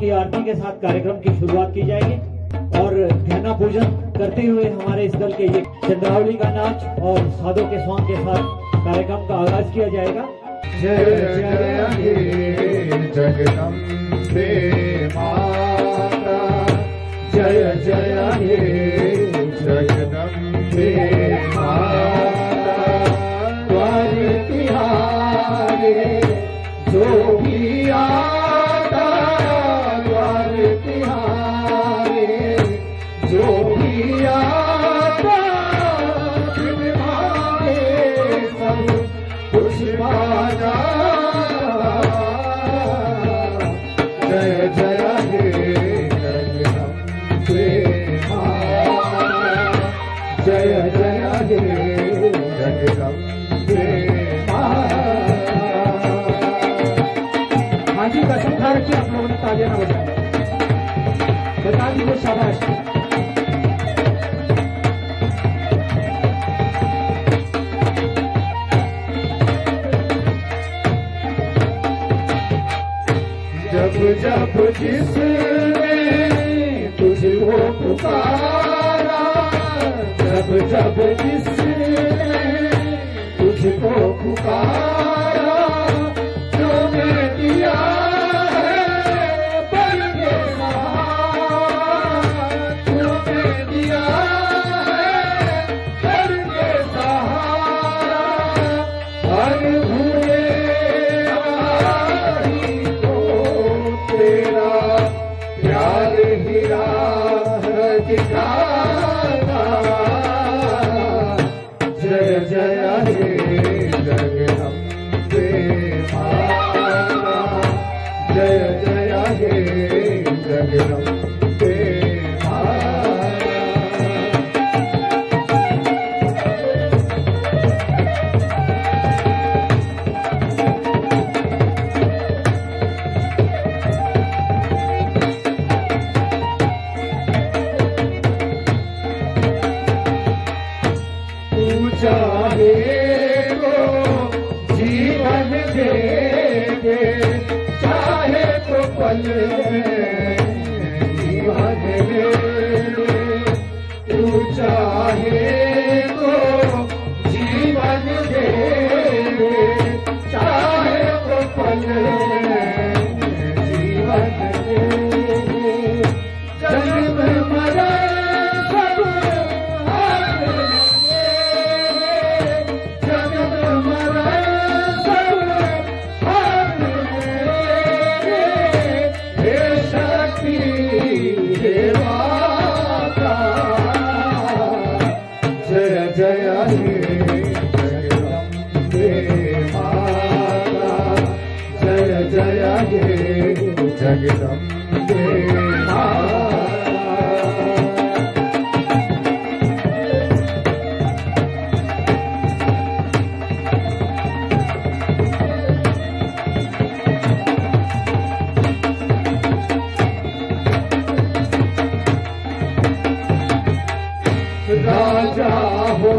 की आरती के साथ कार्यक्रम की शुरुआत की जाएगी और ध्याना पूजन करते हुए हमारे इस दल के ये चंद्रावली का नाच और साधो के सॉन्ग के साथ कार्यक्रम का आगाज किया जाएगा। जय जय हे जगदम्बे माता, जय जय हे जगदम्बे माता, द्वार तिहारे जो भी आता, द्वार तिहारे जो भी आता, बिन मांगे सब कुछ पाना। जय जय हे जगदम्बे माता, जय जय हे जगदम्बे माता। हाँ जी, कसम खा रखी आप लोगों ने, तालियां ना बता दीजिए, शाबाश। जब जब जिसने तुझको पुकारा, जब जब जिसने तुझको पुकारा, जो मैं दिया है बन के सहारा, जो मैं दिया है बन के सहारा, हर भूले तेरा प्यार हीरा दिखाता। जय जय हे जगदम्बे माता, जय जय हे जगदम्बे चाहे तो जीवन दे दे, चाहे तो पल जीवन दे दे, तू चाहे तो जीवन दे दे, चाहे तो पल जीवन दे दे, जन्म मरण सब जय हे जगदम्बे माता, जय जय हे जगदम्बे माता। राजा हो